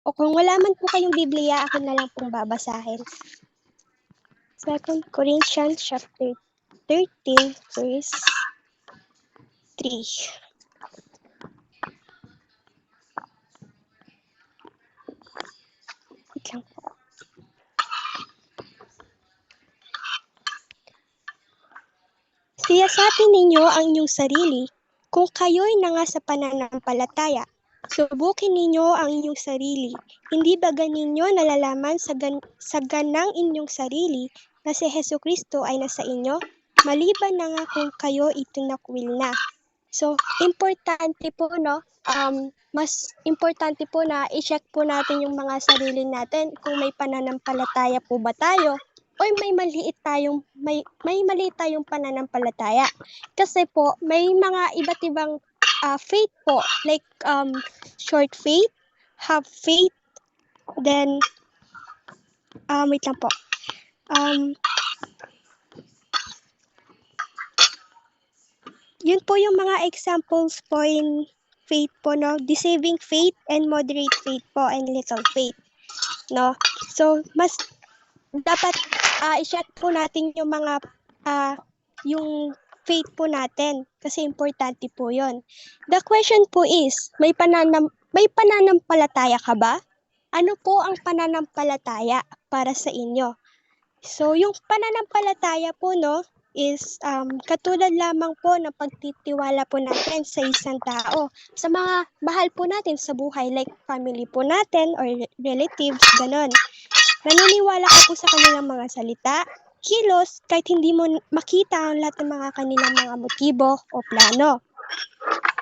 O kung wala man po kayong Biblia, ako na lang pong babasahin. 2 Corinthians chapter 13, verse 3. Wait lang po. Siyasatin ninyo ang inyong sarili kung kayo'y nanga sa pananampalataya. Subukin ninyo ang inyong sarili. Hindi ba ganinyo nalalaman sa ganang inyong sarili na si Hesukristo ay nasa inyo? Maliban na nga kung kayo itinakwil na. So, importante po, no? Mas importante po na i-check po natin yung mga sarili natin kung may pananampalataya po ba tayo o may mali tayong pananampalataya. Kasi po, may mga iba't ibang faith po, like short faith, half faith, then wait lang po. Yun po yung mga examples po in faith po, no? Deceiving faith and moderate faith po and little faith, no? So, mas dapat i-check po natin yung mga yung faith po natin kasi importante po yun. The question po is, may pananampalataya ka ba? Ano po ang pananampalataya para sa inyo? So, yung pananampalataya po, no, is katulad lamang po ng pagtitiwala po natin sa isang tao, sa mga mahal po natin sa buhay, like family po natin or relatives, ganon. Naniniwala ka po sa kanilang mga salita, kilos, kahit hindi mo makita ang lahat ng mga kanilang mga motibo o plano.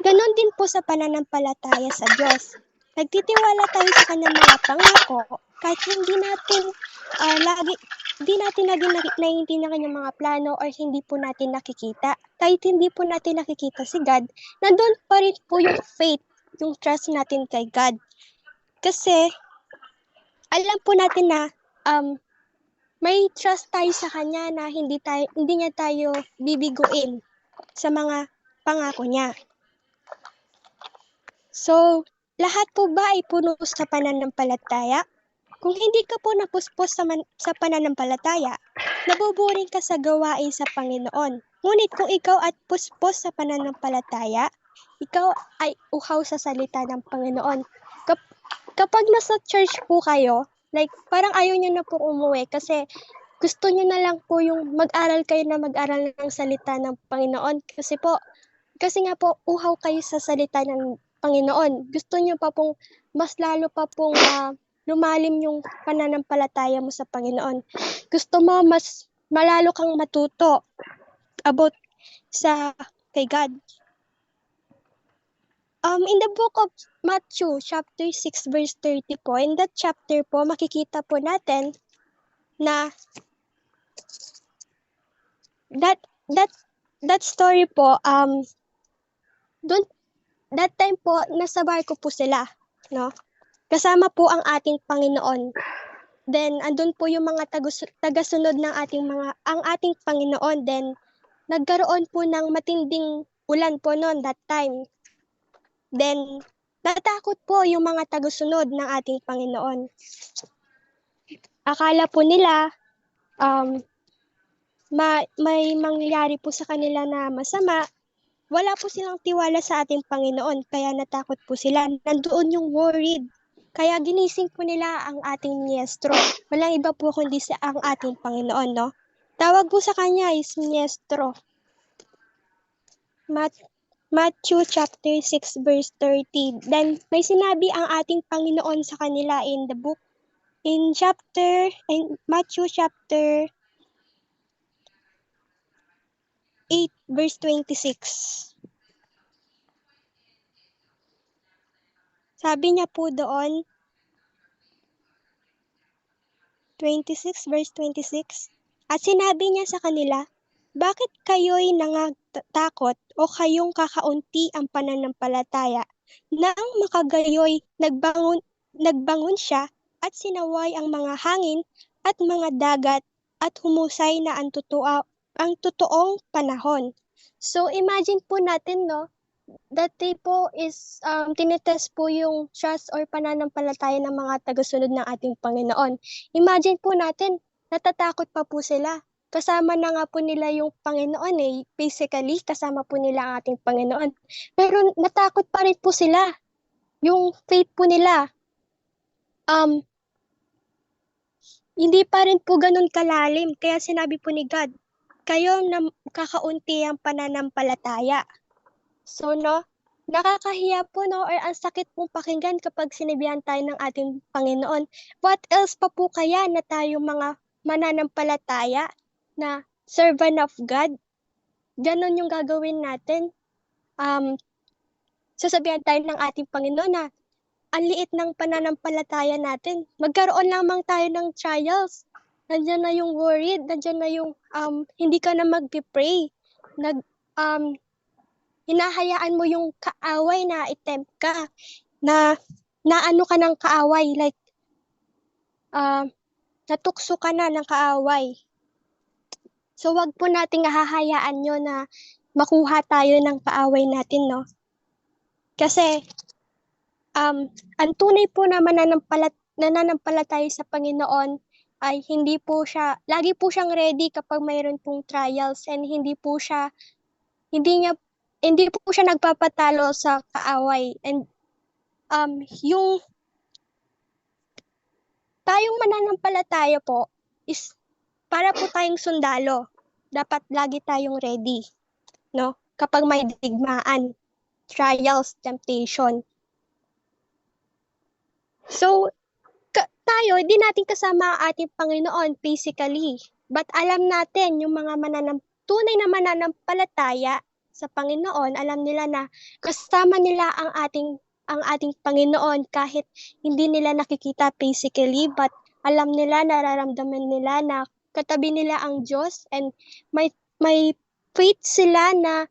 Ganon din po sa pananampalataya sa Diyos. Nagtitiwala tayo sa kanyang mga pangako kahit hindi natin naging naiintindihan ang kanyang mga plano or hindi po natin nakikita. Kahit hindi po natin nakikita si God, nandun pa rin po yung faith, yung trust natin kay God. Kasi alam po natin na may trust tayo sa kanya na hindi niya tayo bibiguin sa mga pangako niya. So, lahat po ba ay puno sa pananampalataya? Kung hindi ka po napuspos sa pananampalataya, nabuburing ka sa gawain sa Panginoon. Ngunit kung ikaw at puspos sa pananampalataya, ikaw ay uhaw sa salita ng Panginoon. Kapag nasa church po kayo, like parang ayaw nyo na po umuwi kasi gusto nyo na lang po yung mag-aral ng salita ng Panginoon. Kasi nga po, uhaw kayo sa salita ng Panginoon. Gusto nyo pa pong, mas lalo pa pong lumalim yung pananampalataya mo sa Panginoon. Gusto mo mas malalo kang matuto about kay God. In the book of Matthew, chapter 6, verse 30 po, in that chapter po, makikita po natin na that story po, that time po, nasa barko po sila, no? Kasama po ang ating Panginoon. Then, andun po yung mga tagasunod ng ang ating Panginoon. Then, nagkaroon po ng matinding ulan po noon that time. Then, natakot po yung mga tagasunod ng ating Panginoon. Akala po nila, may mangyayari po sa kanila na masama. Wala po silang tiwala sa ating Panginoon, kaya natakot po sila. Nandoon yung worried. Kaya ginising po nila ang ating Maestro. Walang iba po kundi ang ating Panginoon, no? Tawag po sa kanya is Maestro. Matthew chapter 6 verse 30. Then may sinabi ang ating Panginoon sa kanila in Matthew chapter 8 verse 26. Sabi niya po doon, 26 verse 26. At sinabi niya sa kanila, bakit kayo'y nangatakot o kayong kakaunti ang pananampalataya? Nang makagayoy nagbangon siya at sinaway ang mga hangin at mga dagat at humusay na ang totoong panahon. So imagine po natin, no, dati po is tinetest po yung trust or pananampalataya ng mga tagasunod ng ating Panginoon. Imagine po natin, natatakot pa po sila. Kasama na nga po nila yung Panginoon eh. Physically, kasama po nila ang ating Panginoon. Pero natakot pa rin po sila. Yung faith po nila, um, hindi pa rin po ganun kalalim. Kaya sinabi po ni God, kayo na kakaunti ang pananampalataya. So, no, nakakahiya po, no, or ang sakit pong pakinggan kapag sinabihan tayo ng ating Panginoon. What else pa po kaya na tayo mga mananampalataya na servant of God? Ganon yung gagawin natin. Sasabihan tayo ng ating Panginoon na ang liit ng pananampalataya natin. Magkaroon lamang tayo ng trials. Nandiyan na yung worried, nandiyan na yung hindi ka na mag-pray. Hinahayaan mo yung kaaway na i-tempt ka, na ano ka ng kaaway, like natukso ka na ng kaaway. So wag po nating hahayaan nyo na makuha tayo ng kaaway natin, no? Kasi ang tunay po na nananampalataya sa Panginoon ay hindi po siya, lagi po siyang ready kapag mayroon pong trials, and hindi po siya nagpapatalo sa kaaway. And yung tayong mananampalataya po is para po tayong sundalo. Dapat lagi tayong ready, no? Kapag may digmaan, trials, temptation. So, tayo, hindi natin kasama ang ating Panginoon physically. But alam natin, yung mga tunay na mananampalataya sa Panginoon, alam nila na kasama nila ang ating Panginoon kahit hindi nila nakikita physically, but alam nila, nararamdaman nila na katabi nila ang Diyos, and may faith sila na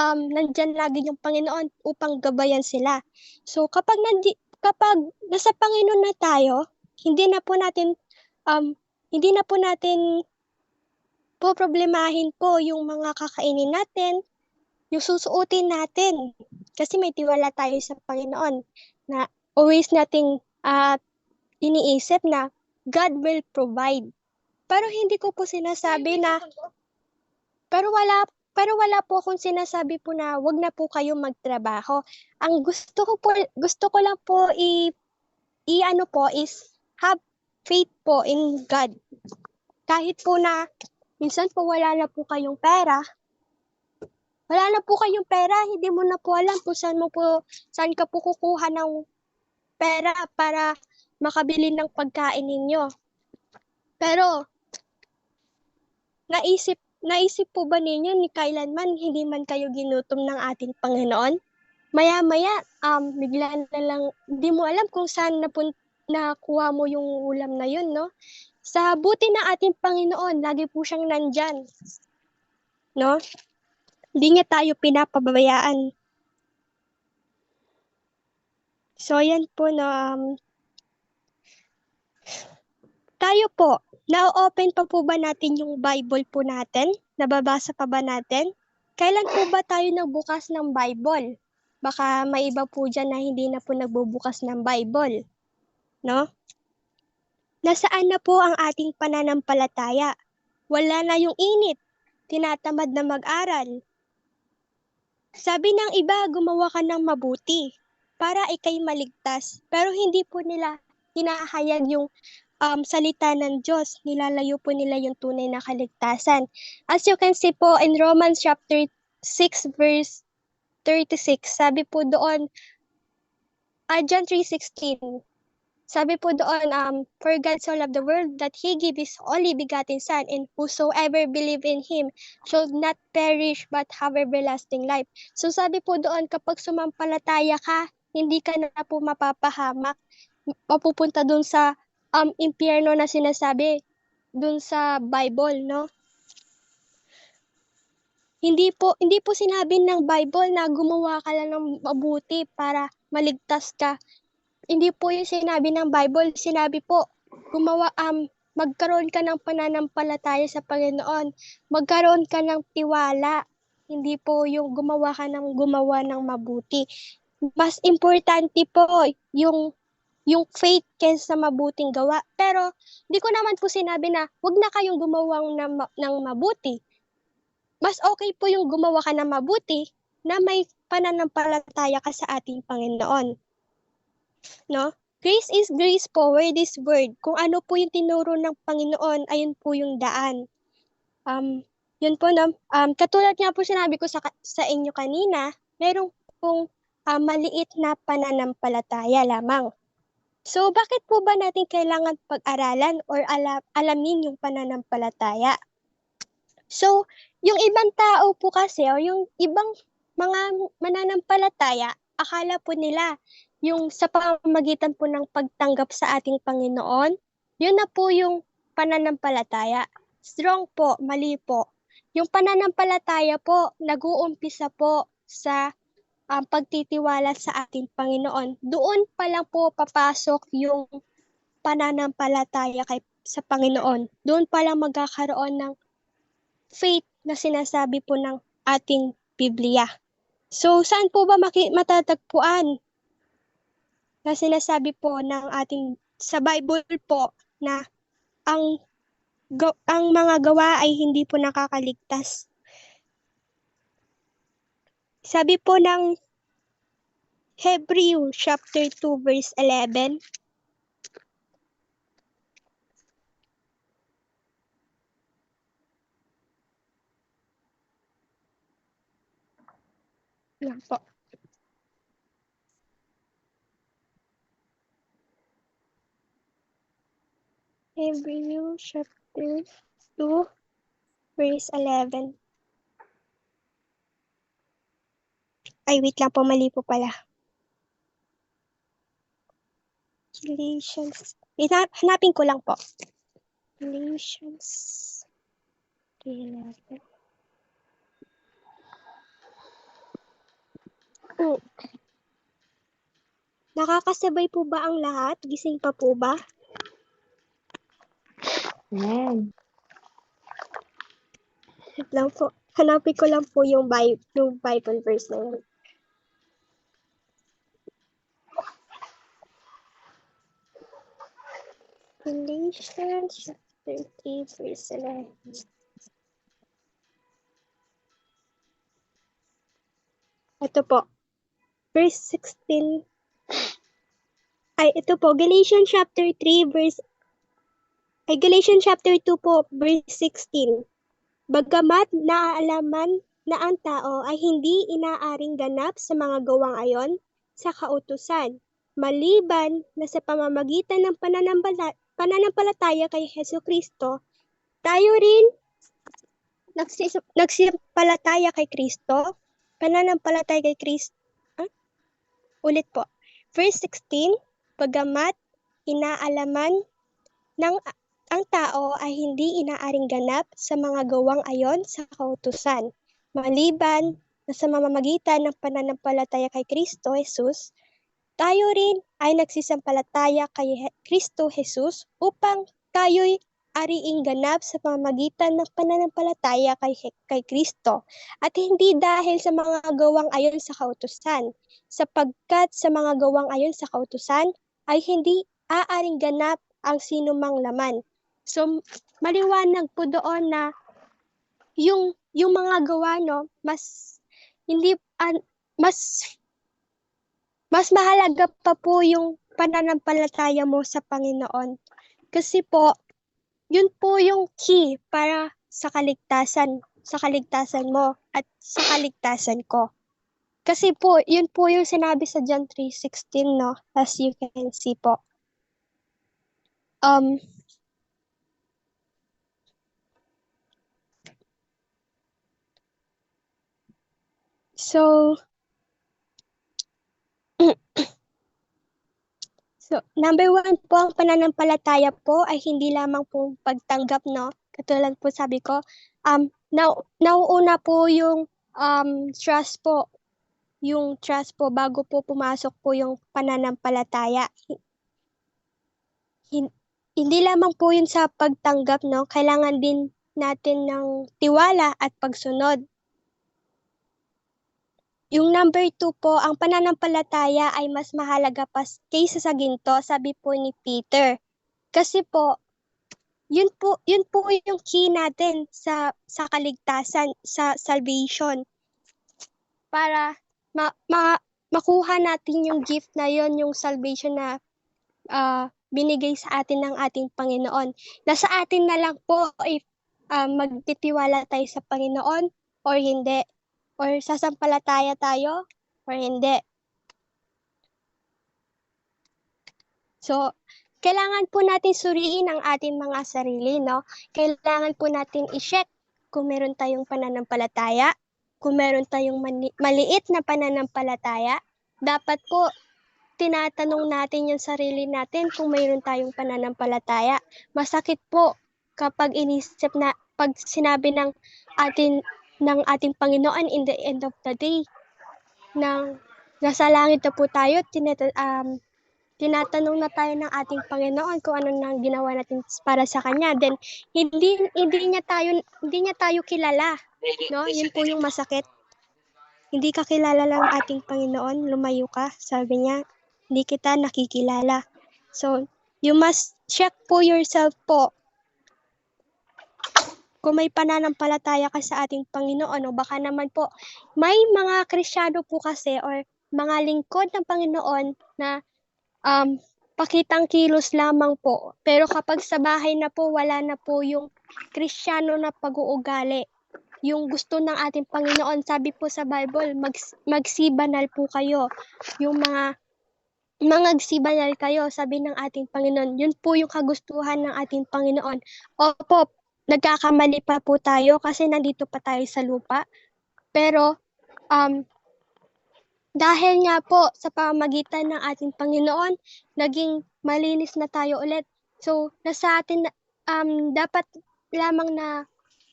nandyan lagi yung Panginoon upang gabayan sila. So kapag nasa Panginoon na tayo, hindi na po natin problemahin po yung mga kakainin natin, yung susuotin natin. Kasi may tiwala tayo sa Panginoon na always nating iniisip na God will provide. Pero hindi ko po sinasabi na pero wala po akong sinasabi po na wag na po kayong magtrabaho. Ang gusto ko lang po ano po is have faith po in God. Kahit po na minsan po wala na po kayong pera, hindi mo na po alam kung saan ka po kukuha ng pera para makabili ng pagkain ninyo. Pero naisip po ba ninyo ni kailanman hindi man kayo ginutom ng ating Panginoon? Maya-maya, bigla na lang, hindi mo alam kung saan nakuha mo yung ulam na yun, no? Sa buti ng ating Panginoon, lagi po siyang nandyan, no? Hindi niya tayo pinapabayaan. So, yan po, no? Tayo po, na-open pa po ba natin yung Bible po natin? Nababasa pa ba natin? Kailan po ba tayo nagbukas ng Bible? Baka may iba po dyan na hindi na po nagbubukas ng Bible, no? Nasaan na po ang ating pananampalataya? Wala na yung init, tinatamad na mag-aral. Sabi ng iba, gumawa ka ng mabuti para ikay maligtas. Pero hindi po nila hinahayag yung salita ng Diyos. Nilalayo po nila yung tunay na kaligtasan. As you can see po in Romans chapter 6 verse 36, sabi po doon, John 3:16, sabi po doon, for God so loved the world that He gave His only begotten Son, and whosoever believe in Him shall not perish but have everlasting life. So sabi po doon, kapag sumampalataya ka, hindi ka na po mapapahamak, mapupunta doon sa impyerno na sinasabi doon sa Bible, no? Hindi po sinabi ng Bible na gumawa ka lang ng mabuti para maligtas ka. Hindi po yung sinabi ng Bible. Sinabi po, magkaroon ka ng pananampalataya sa Panginoon. Magkaroon ka ng tiwala hindi po yung gumawa ka ng gumawa ng mabuti. Mas importante po yung faith kaysa mabuting gawa. Pero di ko naman po sinabi na wag na kayong gumawa ng mabuti. Mas okay po yung gumawa ka ng mabuti na may pananampalataya ka sa ating Panginoon. No? Grace is grace po, word is word. Kung ano po yung tinuro ng Panginoon, ayun po yung daan. Yun po, no? Katulad nga po sinabi ko sa inyo kanina, merong pong maliit na pananampalataya lamang. So, bakit po ba natin kailangan pag-aralan or alamin yung pananampalataya? So, yung ibang tao po kasi o yung ibang mga mananampalataya, akala po nila yung sa pamamagitan po ng pagtanggap sa ating Panginoon, yun na po yung pananampalataya. Strong po, mali po. Yung pananampalataya po, nag-uumpisa po sa pagtitiwala sa ating Panginoon. Doon pa lang po papasok yung pananampalataya sa Panginoon. Doon pa lang magkakaroon ng faith na sinasabi po ng ating Biblia. So, saan po ba matatagpuan na sinasabi po ng ating sa Bible po na ang mga gawa ay hindi po nakakaligtas? Sabi po ng Hebrew chapter 2 verse 11. Yan po. Hebrew chapter 2 verse 11. Ay, wait lang po, mali po pala. Galatians. Hanapin ko lang po. Galatians 3:11. Oh. Nakakasabay po ba ang lahat? Gising pa po ba? Amen. Wait lang po. Hanapin ko lang po yung Bible verse na yun. Galatians chapter 3 verse 11. Ito po. Verse 16. Ay, ito po. Galatians chapter 3 verse Galatians chapter 2 po, verse 16. Bagamat naaalaman na ang tao ay hindi inaaring ganap sa mga gawang ayon sa kautusan, maliban na sa pamamagitan ng pananampalataya kay Hesukristo, tayo rin nagsipalataya kay Kristo, pananampalataya kay Kristo. Ulit po. Verse 16, bagamat inaalaman ng ang tao ay hindi inaaring ganap sa mga gawang ayon sa kautusan, maliban na sa mamamagitan ng pananampalataya kay Kristo Jesus, tayo rin ay nagsisampalataya kay Kristo Jesus upang tayo'y ariing ganap sa pamamagitan ng pananampalataya kay Kristo at hindi dahil sa mga gawang ayon sa kautusan, sapagkat sa mga gawang ayon sa kautusan ay hindi aaring ganap ang sinumang laman. So, maliwanag po doon na yung mga gawa, no, mas hindi mas mahalaga pa po yung pananampalataya mo sa Panginoon. Kasi po, yun po yung key para sa kaligtasan mo at sa kaligtasan ko. Kasi po, yun po yung sinabi sa John 3:16, no, as you can see po. So, number 1 po, ang pananampalataya po ay hindi lamang po pagtanggap, no? Katulad po sabi ko, nauuna po yung trust po. Yung trust po bago po pumasok po yung pananampalataya. Hindi lamang po yun sa pagtanggap, no? Kailangan din natin ng tiwala at pagsunod. Yung number 2 po, ang pananampalataya ay mas mahalaga pa kaysa sa ginto, sabi po ni Peter. Kasi po, yun po yung key natin sa kaligtasan, sa salvation. Para makuha natin yung gift na yon, yung salvation na binigay sa atin ng ating Panginoon. Nasa atin na lang po if magtitiwala tayo sa Panginoon or hindi. Or sasampalataya tayo or hindi. So, kailangan po natin suriin ang ating mga sarili, no? Kailangan po natin i-check kung meron tayong pananampalataya, kung meron tayong maliit na pananampalataya. Dapat po, tinatanong natin yung sarili natin kung mayroon tayong pananampalataya. Masakit po kapag inisip na, pag sinabi ng ating Panginoon in the end of the day, nang nasa langit na po tayo, tinatanong na tayo ng ating Panginoon kung ano nang ginawa natin para sa Kanya. Then, hindi niya tayo kilala. No? Yun po yung masakit. Hindi ka kilala ng ating Panginoon, lumayo ka. Sabi niya, hindi kita nakikilala. So, you must check po yourself po kung may pananampalataya ka sa ating Panginoon o baka naman po may mga Kristiyano po kasi or mga lingkod ng Panginoon na pakitang kilos lamang po. Pero kapag sa bahay na po, wala na po yung Kristiyano na pag-uugali. Yung gusto ng ating Panginoon, sabi po sa Bible, magsibanal po kayo. Yung mga magsibanal kayo, sabi ng ating Panginoon. Yun po yung kagustuhan ng ating Panginoon. Opo, nagkakamali pa po tayo kasi nandito pa tayo sa lupa. Pero, dahil nga po sa pamamagitan ng ating Panginoon, naging malinis na tayo ulit. So, nasa atin, dapat lamang na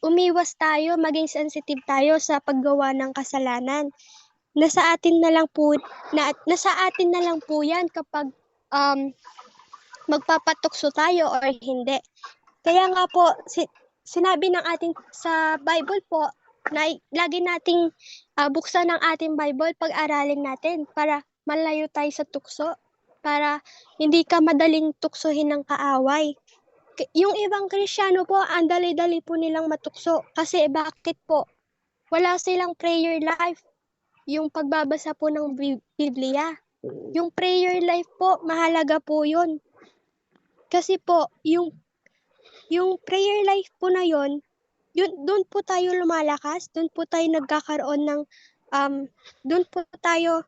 umiwas tayo, maging sensitive tayo sa paggawa ng kasalanan. Nasa atin na lang po yan kapag magpapatukso tayo or hindi. Kaya nga po, sinabi ng ating sa Bible po, na lagi nating buksan ang ating Bible, pag-aralin natin para malayo tayo sa tukso, para hindi ka madaling tuksohin ng kaaway. Yung ibang Kristiyano po, ang dali-dali po nilang matukso. Kasi bakit po? Wala silang prayer life. Yung pagbabasa po ng Biblia. Yung prayer life po, mahalaga po yun. Kasi po, yung prayer life po na yun, doon po tayo lumalakas, doon po tayo nagkakaroon ng, doon po tayo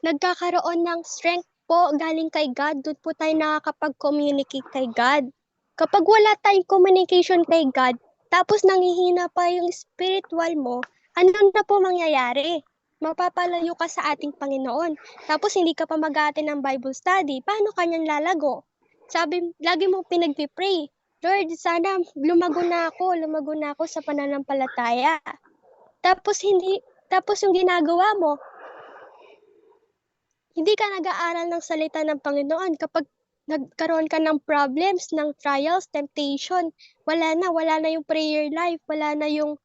nagkakaroon ng strength po galing kay God, doon po tayo nakakapag-communicate kay God. Kapag wala tayong communication kay God, tapos nangihina pa yung spiritual mo, ano na po mangyayari? Mapapalayo ka sa ating Panginoon. Tapos hindi ka pa mag-aattend ng Bible study, paano kanyan lalago? Sabi, lagi mong pinag-pray, Lord, sana lumago na ako sa pananampalataya. Tapos yung ginagawa mo, hindi ka nag-aaral ng salita ng Panginoon. Kapag nagkaroon ka ng problems, ng trials, temptation, wala na yung prayer life, wala na yung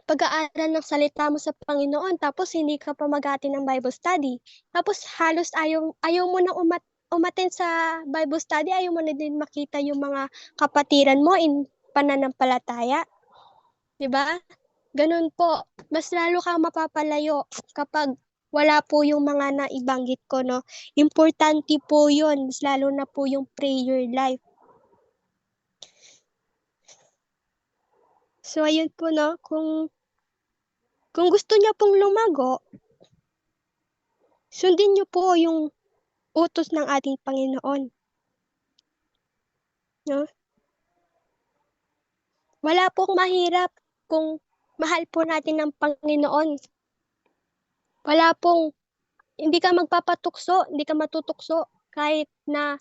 pag-aaral ng salita mo sa Panginoon, tapos hindi ka pa mag-aattend ng Bible study. Tapos halos ayaw mo nang umattend sa Bible study, ayaw mo na din makita yung mga kapatiran mo in pananampalataya. 'Di ba? Ganun po. Mas lalo kang mapapalayo kapag wala po yung mga naibanggit ko, no? Importante po yun, mas lalo na po yung prayer life. So, ayun po, no? Kung gusto niya pong lumago, sundin niyo po yung utos ng ating Panginoon. No? Wala pong mahirap kung mahal po natin ng Panginoon. Wala pong, hindi ka magpapatukso, hindi ka matutukso kahit na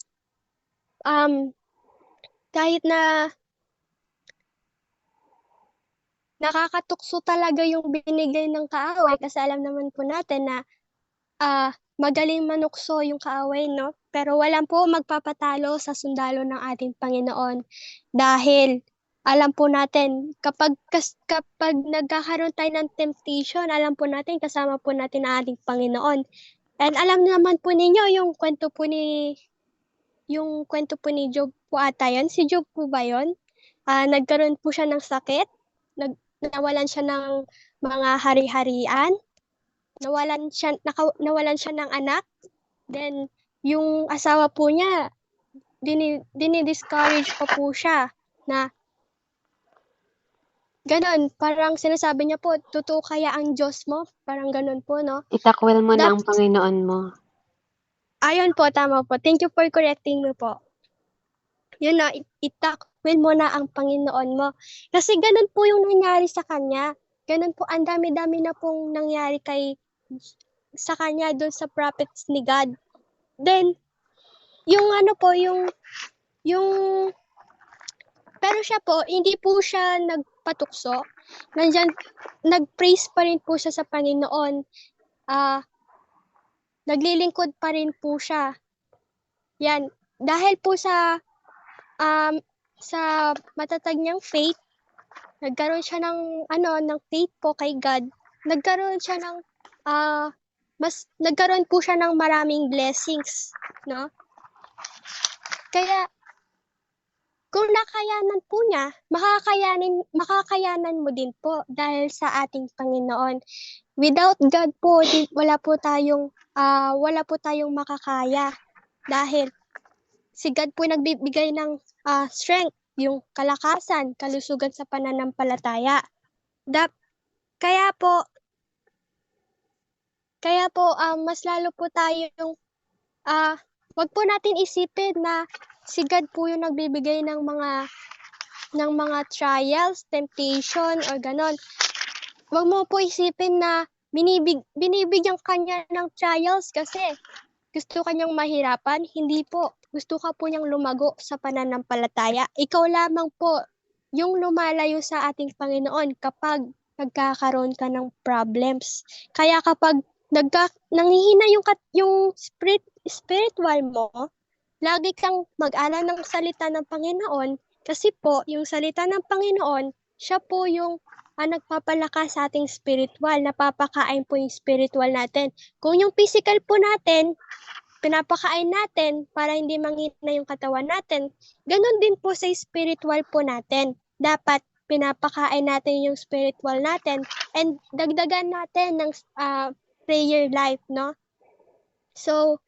nakakatukso talaga yung binigay ng kaaway kasi alam naman po natin na magaling manukso yung kaaway, no? Pero walang po magpapatalo sa sundalo ng ating Panginoon dahil alam po natin, kapag nagkakaroon tayo ng temptation, alam po natin, kasama po natin ang ating Panginoon. And alam naman po ninyo yung kwento po ni Job po ata yun. Si Job po ba yun? Nagkaroon po siya ng sakit, nawalan siya ng mga hari-harian, nawalan siya ng anak, then yung asawa po niya, dinidiscourage pa po siya na ganon, parang sinasabi niya po, totoo kaya ang Diyos mo? Parang ganon po, no? Itakwil mo na ang Panginoon mo. Ayun po, tama po. Thank you for correcting me po. Yun na, itakwil mo na ang Panginoon mo. Kasi ganon po yung nangyari sa kanya. Ganon po, ang dami-dami na pong nangyari sa kanya doon sa prophets ni God. Then, yung ano po, pero siya po, hindi po siya nagpatukso. Nag-praise pa rin po siya sa Panginoon. Naglilingkod pa rin po siya. Yan. Dahil po sa matatag niyang faith, nagkaroon siya ng faith po kay God. Nagkaroon po siya ng maraming blessings, no? Kaya kung nakayanan po niya, makakayanan mo din po dahil sa ating Panginoon. Without God po, wala po tayong makakaya dahil si God po nagbibigay ng strength, yung kalakasan, kalusugan sa pananampalataya. Kaya po mas lalo po tayong wag po natin isipin na si God po yung nagbibigay ng mga trials, temptation, or ganon. Wag mo po isipin na binibigyan kanya ng trials kasi gusto kanyang mahirapan. Hindi po. Gusto ka po niyang lumago sa pananampalataya. Ikaw lamang po yung lumalayo sa ating Panginoon kapag nagkakaroon ka ng problems. Kaya kapag nanghihina yung spiritual mo, lagi kang mag-aral ng salita ng Panginoon kasi po, yung salita ng Panginoon, siya po yung nagpapalakas sa ating spiritual, napapakain po yung spiritual natin. Kung yung physical po natin, pinapakain natin para hindi manghina yung katawan natin, ganun din po sa spiritual po natin. Dapat pinapakain natin yung spiritual natin and dagdagan natin ng prayer life, no? So,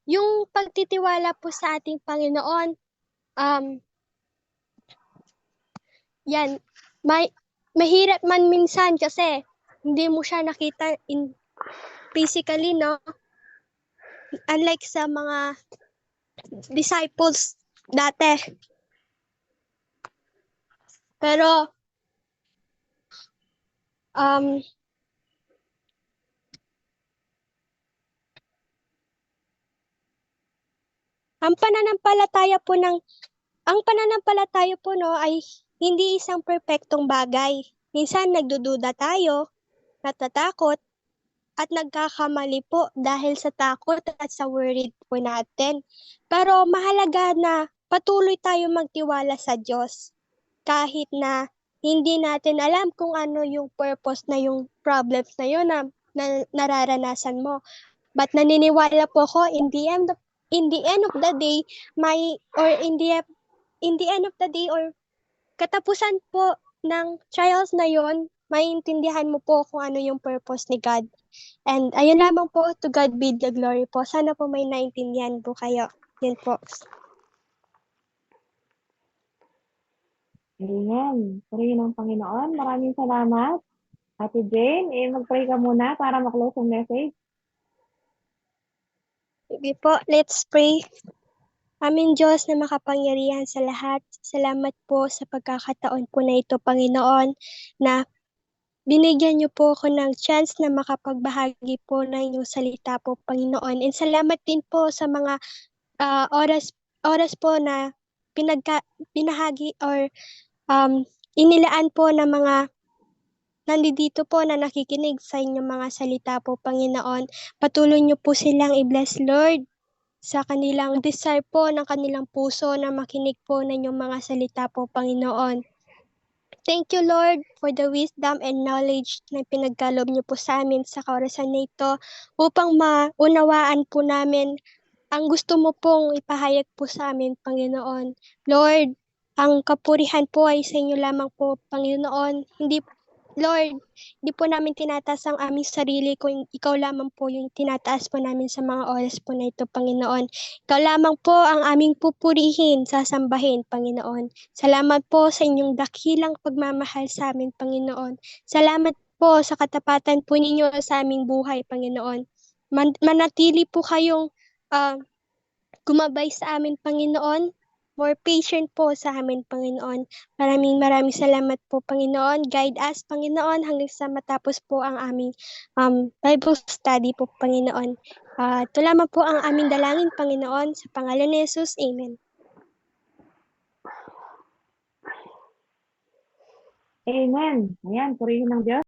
yung pagtitiwala po sa ating Panginoon, yan, mahirap man minsan kasi hindi mo siya nakita physically, no? Unlike sa mga disciples dati. Pero, ang pananampalataya po no ay hindi isang perpektong bagay. Minsan nagdududa tayo, natatakot, at nagkakamali po dahil sa takot at sa worried po natin. Pero mahalaga na patuloy tayo magtiwala sa Diyos. Kahit na hindi natin alam kung ano yung purpose na yung problems na yun na nararanasan mo. But naniniwala po ako in the end of the day, or katapusan po ng trials na yon, maiintindihan mo po kung ano yung purpose ni God. And ayun lamang po, to God be the glory po. Sana po may naintindihan po kayo. Yun po. Ayan. Purihin ng Panginoon. Maraming salamat. Ate Jane, mag-pray ka muna para maklose ang message. Sige po, let's pray. Aming Diyos na makapangyarihan sa lahat, salamat po sa pagkakataon po na ito, Panginoon, na binigyan niyo po ako ng chance na makapagbahagi po ng inyong salita po, Panginoon. And salamat din po sa mga oras po na binahagi or inilaan po ng mga nandito po na nakikinig sa inyong mga salita po, Panginoon. Patuloy niyo po silang i-bless, Lord. sa kanilang desire po ng kanilang puso na makinig po ng inyong mga salita po, Panginoon. Thank you, Lord, for the wisdom and knowledge na pinagkaloob niyo po sa amin sa kaorasan na ito upang maunawaan po namin ang gusto mo pong ipahayag po sa amin, Panginoon. Lord, ang kapurihan po ay sa inyo lamang po, Panginoon. Lord, hindi po namin tinataas ang aming sarili kung ikaw lamang po yung tinataas po namin sa mga oras po na ito, Panginoon. Ikaw lamang po ang aming pupurihin, sasambahin, Panginoon. Salamat po sa inyong dakilang pagmamahal sa amin, Panginoon. Salamat po sa katapatan po ninyo sa aming buhay, Panginoon. Manatili po kayong gumabay sa amin, Panginoon. More patient po sa amin, Panginoon. Maraming salamat po, Panginoon. Guide us, Panginoon, hanggang sa matapos po ang aming Bible study po, Panginoon. Ito lamang po ang aming dalangin, Panginoon. Sa pangalan ni Jesus, Amen. Amen. Ayan, purihin ng Diyos.